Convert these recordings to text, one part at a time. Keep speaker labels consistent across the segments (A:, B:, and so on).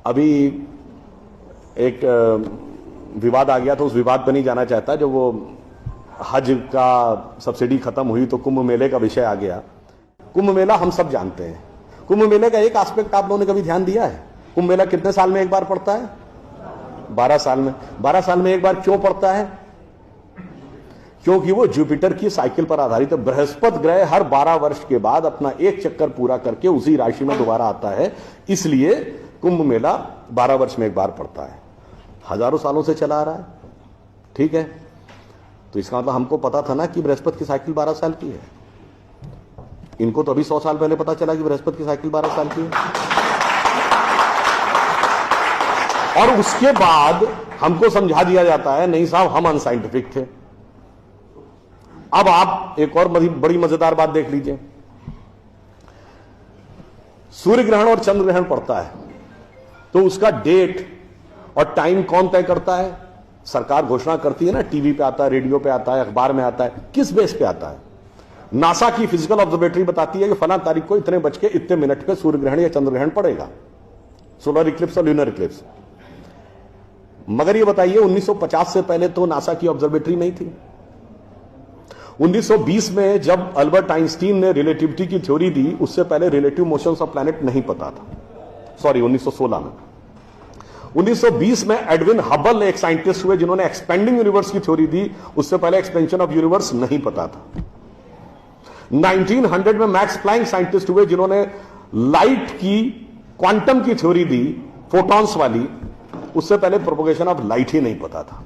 A: अभी एक विवाद आ गया तो उस विवाद पर नहीं जाना चाहता। जो वो हज का सब्सिडी खत्म हुई तो कुंभ मेले का विषय आ गया। कुंभ मेला हम सब जानते हैं। कुंभ मेले का एक एस्पेक्ट आप लोगों ने कभी ध्यान दिया है? कुंभ मेला कितने साल में एक बार पड़ता है? 12 साल में। 12 साल में एक बार क्यों पड़ता है? क्योंकि वो जुपिटर की साइकिल पर आधारित है। बृहस्पति ग्रह हर 12 वर्ष के बाद अपना एक चक्कर पूरा करके उसी राशि में दोबारा आता है, इसलिए कुंभ मेला 12 वर्ष में एक बार पड़ता है। हजारों सालों से चला आ रहा है, ठीक है। तो इसका मतलब हमको पता था ना कि बृहस्पति की साइकिल 12 साल की है। इनको तो अभी 100 साल पहले पता चला कि बृहस्पति की साइकिल 12 साल की है। और उसके बाद हमको समझा दिया जाता है नहीं साहब हम अनसाइंटिफिक थे। अब आप एक और बड़ी मजेदार बात देख लीजिए। सूर्य ग्रहण और चंद्र ग्रहण पड़ता है तो उसका डेट और टाइम कौन तय करता है? सरकार घोषणा करती है ना, टीवी पे आता है, रेडियो पे आता है, अखबार में आता है। किस बेस पे आता है? नासा की फिजिकल ऑब्जर्वेटरी बताती है कि फला तारीख को इतने बज के इतने मिनट पे सूर्य ग्रहण या चंद्र ग्रहण पड़ेगा, सोलर इक्लिप्स और ल्यूनर इक्लिप्स। मगर ये बताइए 1950 से पहले तो नासा की ऑब्जर्वेटरी नहीं थी। 1920 में जब अल्बर्ट आइंस्टीन ने रिलेटिविटी की थ्योरी दी, उससे पहले रिलेटिव मोशंस ऑफ प्लैनेट नहीं पता था। सॉरी, 1916 में। 1920 में एडविन हबल एक साइंटिस्ट हुए जिन्होंने एक्सपेंडिंग यूनिवर्स की थ्योरी दी, उससे पहले एक्सपेंशन ऑफ यूनिवर्स नहीं पता था। 1900 में मैक्स प्लैंक साइंटिस्ट हुए जिन्होंने लाइट की क्वांटम की थ्योरी दी, फोटॉन्स वाली, उससे पहले प्रोपोगेशन ऑफ लाइट ही नहीं पता था।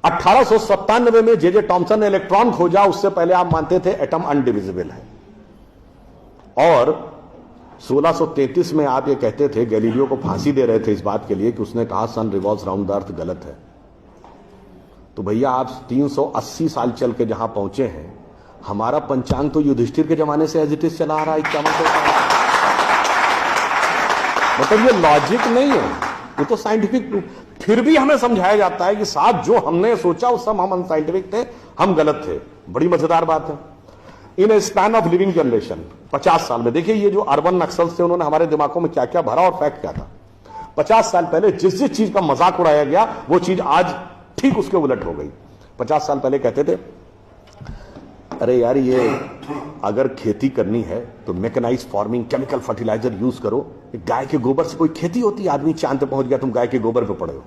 A: 1897 में जे टॉमसन ने इलेक्ट्रॉन खोजा, उससे पहले आप मानते थे एटम अनडिविजिबल है। और 1633 में आप ये कहते थे, गैलीलियो को फांसी दे रहे थे इस बात के लिए कि उसने कहा सन रिवॉल्व्स राउंड द अर्थ गलत है। तो भैया आप 380 साल चल के जहां पहुंचे हैं, हमारा पंचांग तो युधिष्ठिर के जमाने से एज इट इज चला आ रहा है। 51 मतलब ये लॉजिक नहीं है, ये तो साइंटिफिक। फिर भी हमें समझाया जाता है कि साहब जो हमने सोचा वो सब हम अनसाइंटिफिक थे, हम गलत थे। बड़ी मजेदार बात है। इन ए स्पैन ऑफ लिविंग जनरेशन, 50 साल में देखिए ये जो अर्बन नक्सल्स थे उन्होंने हमारे दिमागों में क्या क्या भरा और फैक्ट क्या था। 50 साल पहले जिस जिस चीज का मजाक उड़ाया गया वो चीज आज ठीक उसके उलट हो गई। 50 साल पहले कहते थे अरे यार ये अगर खेती करनी है तो mechanise farming, chemical fertiliser use करो। गाय के गोबर से कोई खेती होती है? आदमी चांद पे पहुंच गया, तुम गाय के गोबर पे पड़े हो।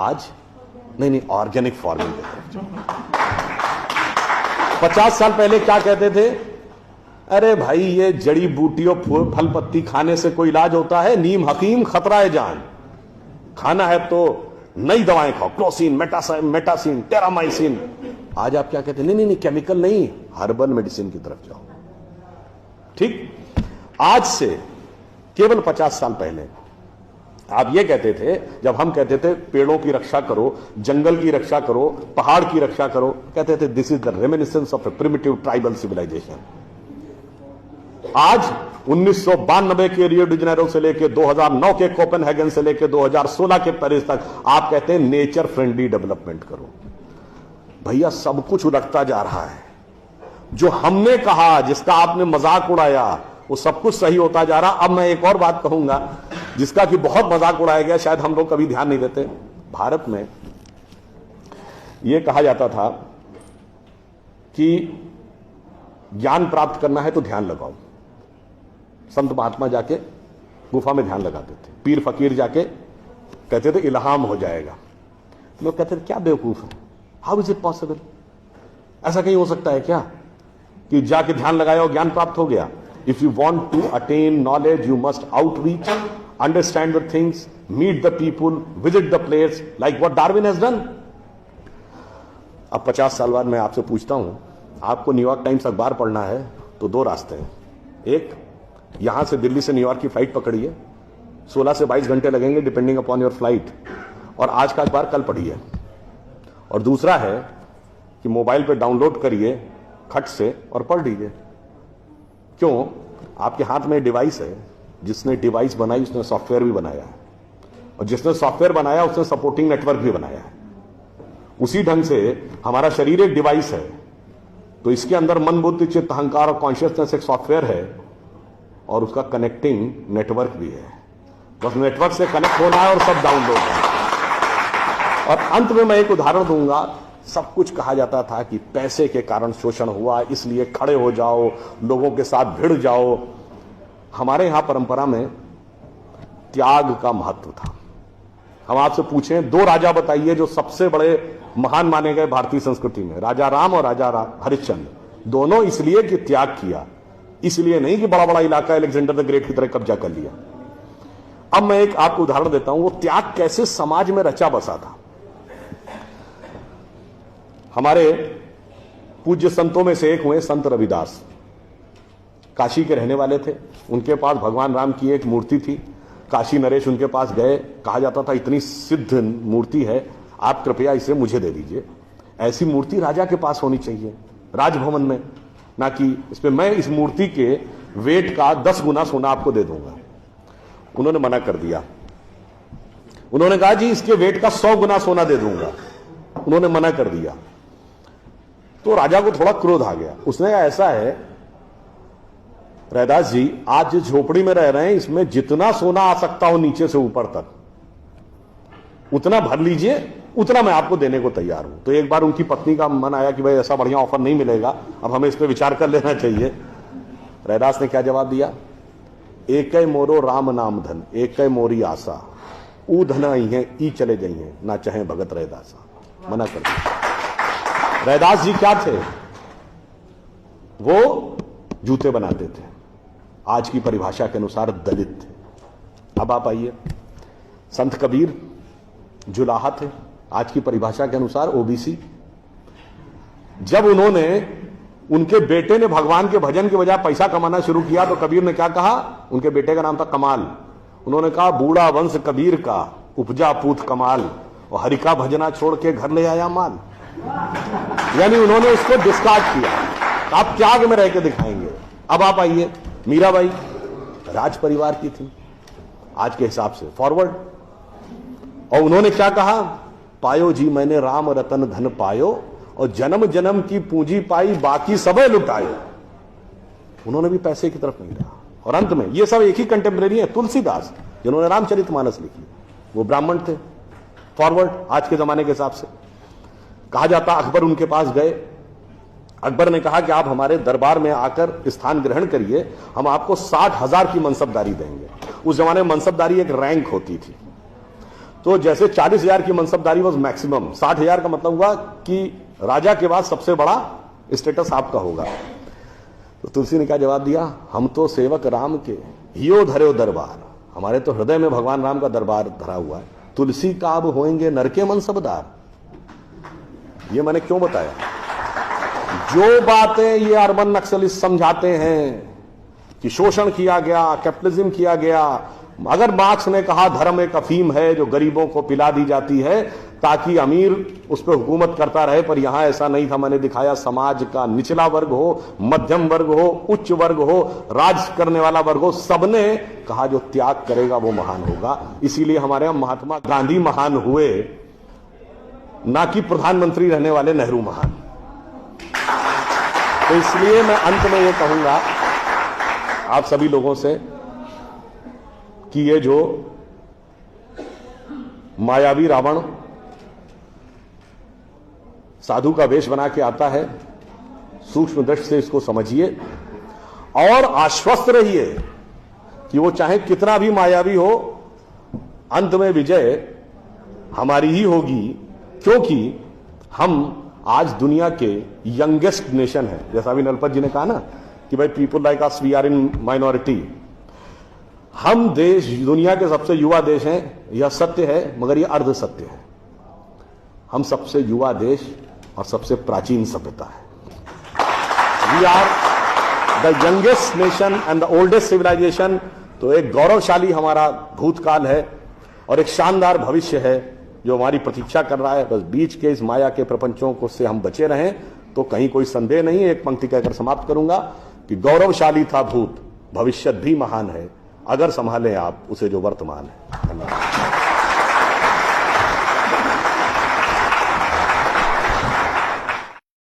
A: आज नहीं, ऑर्गेनिक फार्मिंग। 50 साल पहले क्या कहते थे? अरे भाई ये जड़ी बूटियों फल पत्ती खाने से कोई इलाज होता है? नीम हकीम खतरा है जान। खाना है तो नई दवाएं खाओ, क्लोसिन, मेटासिन, टेरामाइसिन। आज आप क्या कहते हैं? नहीं, केमिकल नहीं, हर्बल मेडिसिन की तरफ जाओ। ठीक, आज से केवल 50 साल पहले आप ये कहते थे, जब हम कहते थे पेड़ों की रक्षा करो, जंगल की रक्षा करो, पहाड़ की रक्षा करो, कहते थे this is the reminiscence of a primitive tribal civilisation. आज 1992 के रियो डी जेनेरो से लेकर 2009 के कोपेनहेगन से लेकर 2016 के पेरिस तक आप कहते हैं नेचर फ्रेंडली डेवलपमेंट करो। भैया सब कुछ उलटता जा रहा है। जो हमने कहा, जिसका आपने मजाक उड़ाया, वो सब कुछ सही होता जा रहा। अब मैं एक और बात कहूंगा जिसका कि बहुत मजाक उड़ाया गया, शायद हम लोग कभी ध्यान नहीं देते। भारत में यह कहा जाता था कि ज्ञान प्राप्त करना है तो ध्यान लगाओ। संत महात्मा जाके गुफा में ध्यान लगाते थे, पीर फकीर जाके कहते थे इल्हाम हो जाएगा। लोग कहते थे क्या बेवकूफ है, हाउ इज इट पॉसिबल? ऐसा कहीं हो सकता है क्या कि जाके ध्यान लगाया और ज्ञान प्राप्त हो गया? If you want to attain knowledge you must outreach, understand the things, meet the people, visit the place, like what Darwin has done. अब 50 साल बाद मैं आपसे पूछता हूं, आपको न्यूयॉर्क टाइम्स अखबार पढ़ना है तो 2 रास्ते हैं। एक, यहां से दिल्ली से न्यूयॉर्क की फ्लाइट पकड़िए, 16 से 22 घंटे लगेंगे डिपेंडिंग अपॉन योर फ्लाइट, और आज का अखबार कल पढ़िए। और दूसरा है कि मोबाइल पे डाउनलोड करिए खट से और पढ़ लीजिए। क्यों? आपके हाथ में डिवाइस है, जिसने डिवाइस बनाई उसने सॉफ्टवेयर भी बनाया है, और जिसने सॉफ्टवेयर बनाया उसने सपोर्टिंग नेटवर्क भी बनाया है। उसी ढंग से हमारा शरीर एक डिवाइस है, तो इसके अंदर मन, बुद्धि, चित्त, अहंकार और कॉन्शियसनेस एक सॉफ्टवेयर है, और उसका कनेक्टिंग नेटवर्क भी है। बस नेटवर्क से कनेक्ट होना है और सब डाउनलोड है। और अंत में मैं एक उदाहरण दूंगा। सब कुछ कहा जाता था कि पैसे के कारण शोषण हुआ, इसलिए खड़े हो जाओ, लोगों के साथ भिड़ जाओ। हमारे यहां परंपरा में त्याग का महत्व था। हम आपसे पूछें, दो राजा बताइए जो सबसे बड़े महान माने गए भारतीय संस्कृति में, राजा राम और राजा हरिश्चंद्र। दोनों इसलिए कि त्याग किया, इसलिए नहीं कि बड़ा बड़ा इलाका अलेक्जेंडर द ग्रेट की तरह कब्जा कर लिया। अब मैं एक आपको उदाहरण देता हूं, वो त्याग कैसे समाज में रचा बसा था। हमारे पूज्य संतों में से एक हुए संत रविदास, काशी के रहने वाले थे। उनके पास भगवान राम की एक मूर्ति थी। काशी नरेश उनके पास गए, कहा जाता था इतनी सिद्ध मूर्ति है, आप कृपया इसे मुझे दे दीजिए। ऐसी मूर्ति राजा के पास होनी चाहिए, राजभवन में, ना कि इस पे मैं इस मूर्ति के वेट का 10 गुना सोना आपको दे दूंगा। उन्होंने मना कर दिया। उन्होंने कहा जी इसके वेट का 100 गुना सोना दे दूंगा। उन्होंने मना कर दिया। तो राजा को थोड़ा क्रोध आ गया। उसने कहा ऐसा है रैदास जी, आज जिस झोपड़ी में रह रहे हैं इसमें जितना सोना आ सकता हो नीचे से ऊपर तक उतना भर लीजिए, उतना मैं आपको देने को तैयार हूं। तो एक बार उनकी पत्नी का मन आया कि भाई ऐसा बढ़िया ऑफर नहीं मिलेगा, अब हमें इस पर विचार कर लेना चाहिए। रैदास ने क्या जवाब दिया? एक मोरो राम नाम धन, एक मोरी आशा, ऊ धन आई है ई चले जाइए, ना चाहे भगत रैदासा। मना कर दिया। रैदास जी क्या थे? वो जूते बनाते थे, आज की परिभाषा के अनुसार दलित थे। अब आप आइए, संत कबीर जुलाहा थे, आज की परिभाषा के अनुसार ओबीसी। जब उनके बेटे ने भगवान के भजन के बजाय पैसा कमाना शुरू किया तो कबीर ने क्या कहा? उनके बेटे का नाम था कमाल। उन्होंने कहा बूढ़ा वंश कबीर का, उपजा पूत कमाल, और हरि का भजना छोड़ के घर ले आया माल। यानी उन्होंने उसको डिस्कार्ड किया। आप त्याग में रह के दिखाएंगे। अब आप आइए, मीराबाई राज परिवार की थी आज के हिसाब से, फॉरवर्ड। और उन्होंने क्या कहा? पायो जी मैंने राम रतन धन पायो, और जन्म जन्म की पूंजी पाई बाकी सबे लुटायो। उन्होंने भी पैसे की तरफ नहीं रहा। और अंत में ये सब एक ही कंटेम्परेरी है, तुलसीदास जिन्होंने रामचरितमानस लिखी, वो ब्राह्मण थे, फॉरवर्ड आज के जमाने के हिसाब से। कहा जाता अकबर उनके पास गए। अकबर ने कहा कि आप हमारे दरबार में आकर स्थान ग्रहण करिए, हम आपको 60,000 की मनसबदारी देंगे। उस जमाने में मनसबदारी एक रैंक होती थी। तो जैसे 40,000 की मनसबदारी वॉज मैक्सिमम, 60,000 का मतलब हुआ कि राजा के बाद सबसे बड़ा स्टेटस आपका होगा। तो तुलसी ने क्या जवाब दिया? हम तो सेवक राम के, हियो धरे दरबार, हमारे तो हृदय में भगवान राम का दरबार धरा हुआ है। तुलसी का अब होंगे नर के मनसबदार। ये मैंने क्यों बताया? जो बातें ये अर्बन नक्सलिस्ट समझाते हैं कि शोषण किया गया, कैपिटलिज्म किया गया, अगर मार्क्स ने कहा धर्म एक अफीम है जो गरीबों को पिला दी जाती है ताकि अमीर उस पर हुकूमत करता रहे, पर यहां ऐसा नहीं था। मैंने दिखाया समाज का निचला वर्ग हो, मध्यम वर्ग हो, उच्च वर्ग हो, राज करने वाला वर्ग हो, सबने कहा जो त्याग करेगा वो महान होगा। इसीलिए हमारे यहां महात्मा गांधी महान हुए, ना कि प्रधानमंत्री रहने वाले नेहरू महान। तो इसलिए मैं अंत में ये कहूंगा आप सभी लोगों से कि ये जो मायावी रावण साधु का वेश बना के आता है, सूक्ष्म दृष्टि से इसको समझिए और आश्वस्त रहिए कि वो चाहे कितना भी मायावी हो, अंत में विजय हमारी ही होगी, क्योंकि हम आज दुनिया के यंगेस्ट नेशन है। जैसा अभी नलपत जी ने कहा ना कि भाई people like us we are in minority. हम देश दुनिया के सबसे युवा देश हैं, यह सत्य है, मगर यह अर्ध सत्य है। हम सबसे युवा देश और सबसे प्राचीन सभ्यता है। We are the youngest nation and the oldest civilisation. तो एक गौरवशाली हमारा भूतकाल है और एक शानदार भविष्य है जो हमारी प्रतीक्षा कर रहा है। बस बीच के इस माया के प्रपंचों को से हम बचे रहें तो कहीं कोई संदेह नहीं है। एक पंक्ति कहकर समाप्त करूंगा कि गौरवशाली था भूत, भविष्य भी महान है, अगर संभालें आप उसे जो वर्तमान है। धन्यवाद।